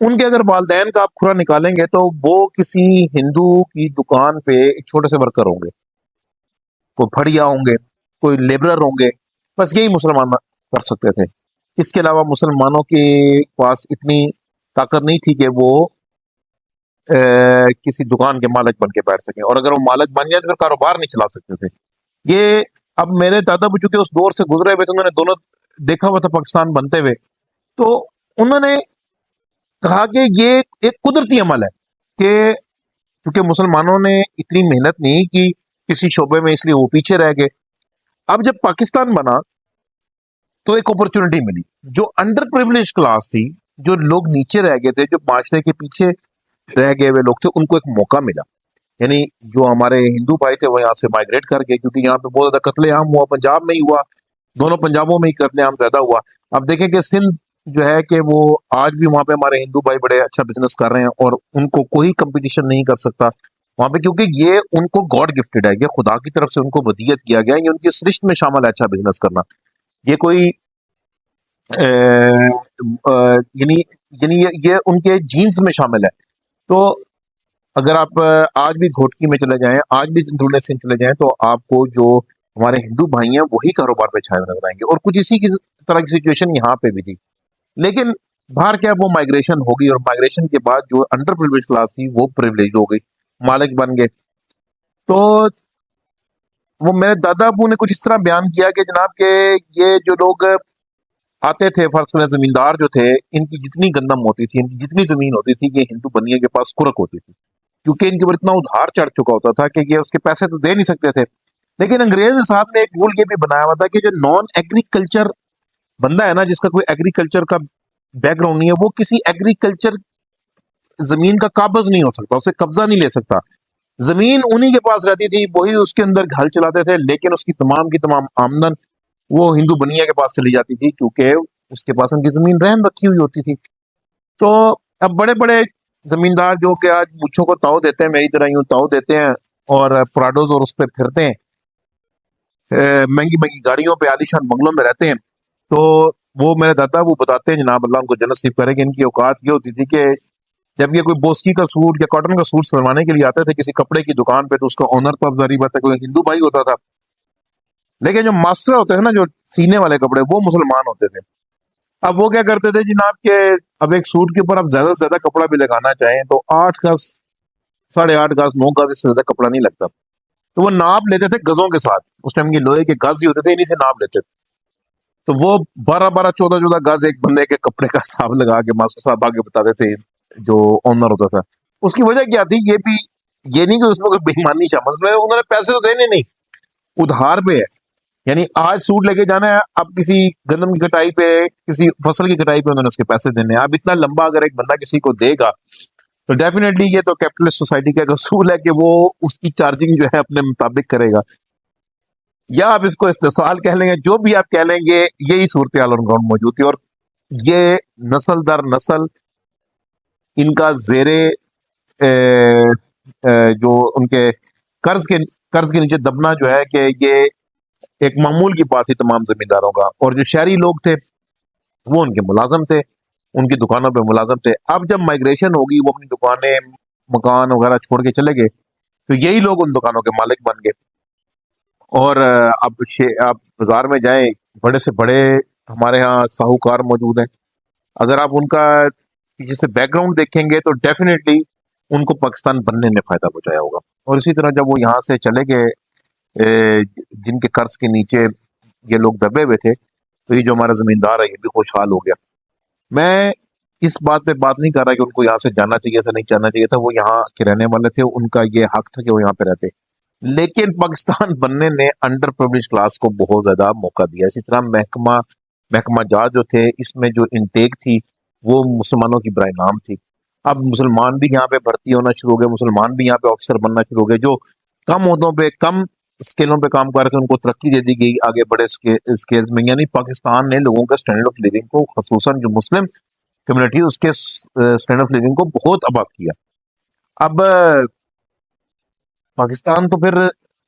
ان کے اگر والدین کا آپ کھرا نکالیں گے تو وہ کسی ہندو کی دکان پہ ایک چھوٹے سے ورکر ہوں گے، کوئی پھڑیا ہوں گے، کوئی لیبرر ہوں گے، بس یہی مسلمان کر سکتے تھے۔ اس کے علاوہ مسلمانوں کے پاس اتنی طاقت نہیں تھی کہ وہ کسی دکان کے مالک بن کے بیٹھ سکیں، اور اگر وہ مالک بن جائے تو پھر کاروبار نہیں چلا سکتے تھے۔ یہ اب میرے دادا ابو چونکہ اس دور سے گزرے ہوئے تھے، انہوں نے دونوں دیکھا ہوا تھا پاکستان بنتے ہوئے، تو انہوں نے کہا کہ یہ ایک قدرتی عمل ہے کہ چونکہ مسلمانوں نے اتنی محنت نہیں کی کسی شعبے میں، اس لیے وہ پیچھے رہ گئے۔ اب جب پاکستان بنا تو ایک اپرچونٹی ملی، جو انڈر پریولیج کلاس تھی، جو لوگ نیچے رہ گئے تھے، جو معاشرے کے پیچھے رہ گئے ہوئے لوگ تھے، ان کو ایک موقع ملا۔ یعنی جو ہمارے ہندو بھائی تھے وہ یہاں سے مائگریٹ کر گئے، کیونکہ یہاں پہ بہت زیادہ قتل عام ہوا، پنجاب میں ہی ہوا، دونوں پنجابوں میں ہی قتل عام زیادہ ہوا۔ اب دیکھیں کہ سندھ جو ہے کہ وہ آج بھی وہاں پہ ہمارے ہندو بھائی بڑے اچھا بزنس کر رہے ہیں، اور ان کو کوئی کمپٹیشن نہیں کر سکتا وہاں پہ، کیونکہ یہ ان کو گاڈ گفٹڈ ہے، یہ خدا کی طرف سے ان کو ودیت کیا گیا ہے، یہ ان کی سرشت میں شامل ہے اچھا بزنس کرنا۔ یہ کوئی یعنی یہ ان کے جینز میں شامل ہے۔ تو اگر آپ آج بھی گھوٹکی میں چلے جائیں، آج بھی دھلے سے چلے جائیں، تو آپ کو جو ہمارے ہندو بھائی ہیں وہی کاروبار پہ چھائے ہوئے نظر آئیں گے، اور کچھ اسی کی طرح کی سچویشن یہاں پہ بھی تھی۔ لیکن باہر کیا وہ مائگریشن ہو گئی، اور مائگریشن کے بعد جو انڈر پریولیج کلاس تھی وہ پریولیج ہو گئی، مالک بن گئے۔ تو وہ میرے دادا ابو نے کچھ اس طرح بیان کیا کہ جناب کہ یہ جو لوگ آتے تھے، فرض کریں زمیندار جو تھے، ان کی جتنی گندم ہوتی تھی، ان کی جتنی زمین ہوتی تھی، یہ ہندو بنیے کے پاس کرک ہوتی تھی، کیونکہ ان کے اوپر اتنا ادھار چڑھ چکا ہوتا تھا کہ یہ اس کے پیسے تو دے نہیں سکتے تھے۔ لیکن انگریز صاحب نے ایک رول یہ بھی بنایا ہوا تھا کہ جو نان ایگریکلچر بندہ ہے نا، جس کا کوئی ایگریکلچر کا بیک گراؤنڈ نہیں ہے، وہ کسی ایگریکلچر زمین کا قابض نہیں ہو سکتا، اسے قبضہ نہیں لے سکتا۔ زمین انہی کے پاس رہتی تھی، وہی اس کے اندر ہل چلاتے تھے، لیکن اس کی تمام آمدن وہ ہندو بنیا کے پاس چلی جاتی تھی، کیونکہ اس کے پاس ان کی زمین رہن رکھی ہوئی ہوتی تھی۔ تو اب بڑے بڑے زمیندار جو کہ آج مچھوں کو تاؤ دیتے ہیں، میری طرح یوں تاؤ دیتے ہیں، اور پراڈوز اور اس پہ پھرتے ہیں، مہنگی مہنگی گاڑیوں پہ، عالیشان بنگلوں میں رہتے ہیں، تو وہ میرے دادا وہ بتاتے ہیں، جناب اللہ ان کو جنت نصیب کرے، کہ ان کی اوقات یہ ہوتی تھی کہ جب یہ کوئی بوسکی کا سوٹ یا کاٹن کا سوٹ سلوانے کے لیے آتے تھے کسی کپڑے کی دکان پہ، تو اس کا آنر تو اب ظاہری بات ہے کوئی ہندو بھائی ہوتا تھا، لیکن جو ماسٹر ہوتے تھے نا، جو سینے والے کپڑے، وہ مسلمان ہوتے تھے۔ اب وہ کیا کرتے تھے جناب کہ اب ایک سوٹ کے اوپر آپ زیادہ سے زیادہ کپڑا بھی لگانا چاہیں تو 8 گز، 8.5 گز، 9 گز، اس سے زیادہ کپڑا نہیں لگتا، تو وہ ناپ لیتے تھے گزوں کے ساتھ، اس ٹائم کے لوہے کے گز ہی ہوتے تھے، انہیں سے ناپ لیتے تھے، تو وہ 12 14 گز ایک بندے کے کپڑے کا حساب لگا کے ماسٹر صاحب آگے بتاتے تھے جو آنر ہوتا تھا۔ اس کی وجہ کیا تھی؟ یہ بھی یہ نہیں کہ اس میں کوئی بےایمانی شامل ہے، انہوں نے پیسے تو دینے نہیں، ادھار پہ ہے۔ یعنی آج سوٹ لے کے جانا ہے، اب کسی گندم کی کٹائی پہ، کسی فصل کی کٹائی پہ انہوں نے اس کے پیسے دینے ہیں۔ اب اتنا لمبا اگر ایک بندہ کسی کو دے گا تو ڈیفینیٹلی یہ تو کیپٹلسٹ سوسائٹی کا ایک اصول ہے کہ وہ اس کی چارجنگ جو ہے اپنے مطابق کرے گا، یا آپ اس کو استحصال کہہ لیں گے، جو بھی آپ کہہ لیں گے، یہی صورتحال آن گراؤنڈ موجود تھی۔ اور یہ نسل در نسل ان کا زیر جو ان کے قرض کے نیچے دبنا جو ہے کہ یہ ایک معمول کی بات تھی تمام زمینداروں کا، اور جو شہری لوگ تھے وہ ان کے ملازم تھے، ان کی دکانوں پہ ملازم تھے۔ اب جب مائگریشن ہوگی، وہ اپنی دکانیں، مکان وغیرہ چھوڑ کے چلے گئے، تو یہی لوگ ان دکانوں کے مالک بن گئے۔ اور اب آپ بازار میں جائیں، بڑے سے بڑے ہمارے ہاں ساہوکار موجود ہیں، اگر آپ ان کا پیچھے سے بیک گراؤنڈ دیکھیں گے تو ڈیفینیٹلی ان کو پاکستان بننے میں فائدہ پہنچایا ہوگا۔ اور اسی طرح جب وہ یہاں سے چلے گئے، جن کے قرض کے نیچے یہ لوگ دبے ہوئے تھے، تو یہ جو ہمارا زمیندار ہے یہ بھی خوشحال ہو گیا۔ میں اس بات پہ بات نہیں کر رہا کہ ان کو یہاں سے جانا چاہیے تھا، نہیں جانا چاہیے تھا، وہ یہاں کے رہنے والے تھے، ان کا یہ حق تھا کہ وہ یہاں پہ رہتے، لیکن پاکستان بننے نے انڈر پرویج کلاس کو بہت زیادہ موقع دیا۔ اسی طرح محکمہ جات جو تھے، اس میں جو انٹیک تھی وہ مسلمانوں کی برائے نام تھی۔ اب مسلمان بھی یہاں پہ بھرتی ہونا شروع ہو گئے، مسلمان بھی یہاں پہ آفیسر بننا شروع ہو گئے، جو کم عہدوں پہ، کم اسکیلوں پہ کام کر رہے تھے، ان کو ترقی دے دی گئی آگے بڑے اسکیلز میں۔ یعنی پاکستان نے لوگوں کا اسٹینڈرڈ آف لیونگ کو، خصوصاً جو مسلم کمیونٹی، اس کے اسٹینڈرڈ آف لیونگ کو بہت اباب کیا۔ اب پاکستان تو پھر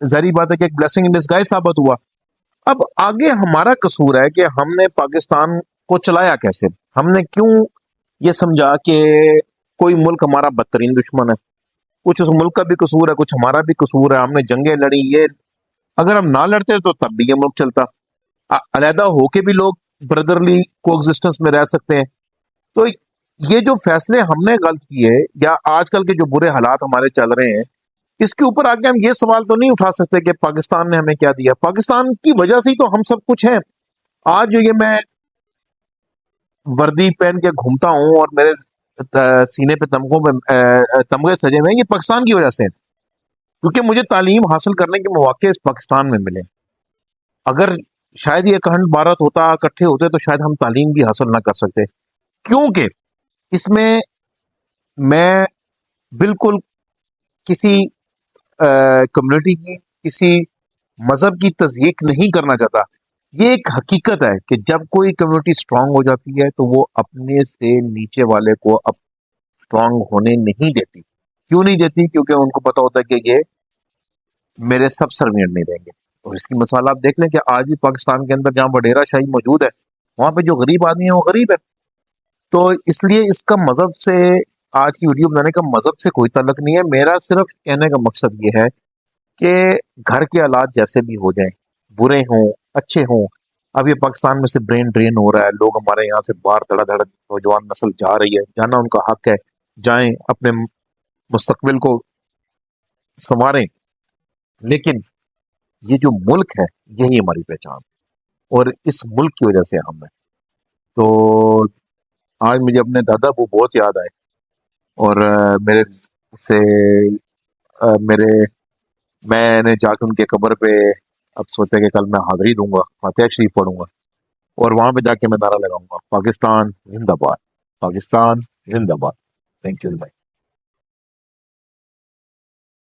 ظاہری بات ہے کہ ایک بلیسنگ ان ڈسگائز ثابت ہوا۔ اب آگے ہمارا قصور ہے کہ ہم نے پاکستان کو چلایا کیسے، ہم نے کیوں یہ سمجھا کہ کوئی ملک ہمارا بدترین دشمن ہے، کچھ اس ملک کا بھی قصور ہے، کچھ ہمارا بھی قصور ہے، ہم نے جنگیں لڑی، یہ اگر ہم نہ لڑتے تو تب بھی یہ ملک چلتا، علیحدہ ہو کے بھی لوگ بردرلی کو ایگزسٹنس میں رہ سکتے ہیں۔ تو یہ جو فیصلے ہم نے غلط کیے یا آج کل کے جو برے حالات ہمارے چل رہے ہیں، اس کے اوپر آگے ہم یہ سوال تو نہیں اٹھا سکتے کہ پاکستان نے ہمیں کیا دیا، پاکستان کی وجہ سے ہی تو ہم سب کچھ ہیں۔ آج جو یہ میں وردی پہن کے گھومتا ہوں اور میرے سینے پہ تمغے سجے ہوئے ہیں، یہ پاکستان کی وجہ سے، کیونکہ مجھے تعلیم حاصل کرنے کے مواقع اس پاکستان میں ملے۔ اگر شاید یہ اکھنڈ بھارت ہوتا، اکٹھے ہوتے، تو شاید ہم تعلیم بھی حاصل نہ کر سکتے، کیونکہ اس میں میں بالکل کسی کمیونٹی کی، کسی مذہب کی تضییق نہیں کرنا چاہتا۔ یہ ایک حقیقت ہے کہ جب کوئی کمیونٹی اسٹرانگ ہو جاتی ہے تو وہ اپنے سے نیچے والے کو اب اسٹرانگ ہونے نہیں دیتی۔ کیوں نہیں دیتی؟ کیونکہ ان کو پتا ہوتا ہے کہ یہ میرے سب سرونٹ نہیں دیں گے۔ اور اس کی مثال آپ دیکھ لیں کہ آج بھی پاکستان کے اندر جہاں وڈیرا شاہی موجود ہے، وہاں پہ جو غریب آدمی ہے وہ غریب ہے۔ تو اس لیے اس کا مذہب سے، آج کی ویڈیو بنانے کا مذہب سے کوئی تعلق نہیں ہے۔ میرا صرف کہنے کا مقصد یہ ہے کہ گھر کے حالات جیسے بھی ہو جائیں، برے ہوں اچھے ہوں، اب یہ پاکستان میں سے برین ڈرین ہو رہا ہے، لوگ ہمارے یہاں سے باہر دھڑا دھڑ نوجوان نسل جا رہی ہے، جانا ان کا حق ہے، جائیں اپنے مستقبل کو سنواریں، لیکن یہ جو ملک ہے یہی ہماری پہچان، اور اس ملک کی وجہ سے ہم ہیں۔ تو آج مجھے اپنے دادا کو بہت یاد آئے، اور میرے سے میں نے جا کے ان کے قبر پہ اب سوچا کہ کل میں حاضری دوں گا، فاتحہ شریف پڑھوں گا، اور وہاں پہ جا کے میں نعرہ لگاؤں گا، پاکستان زندہ باد، پاکستان زندہ باد۔ تھینک یو بھائی۔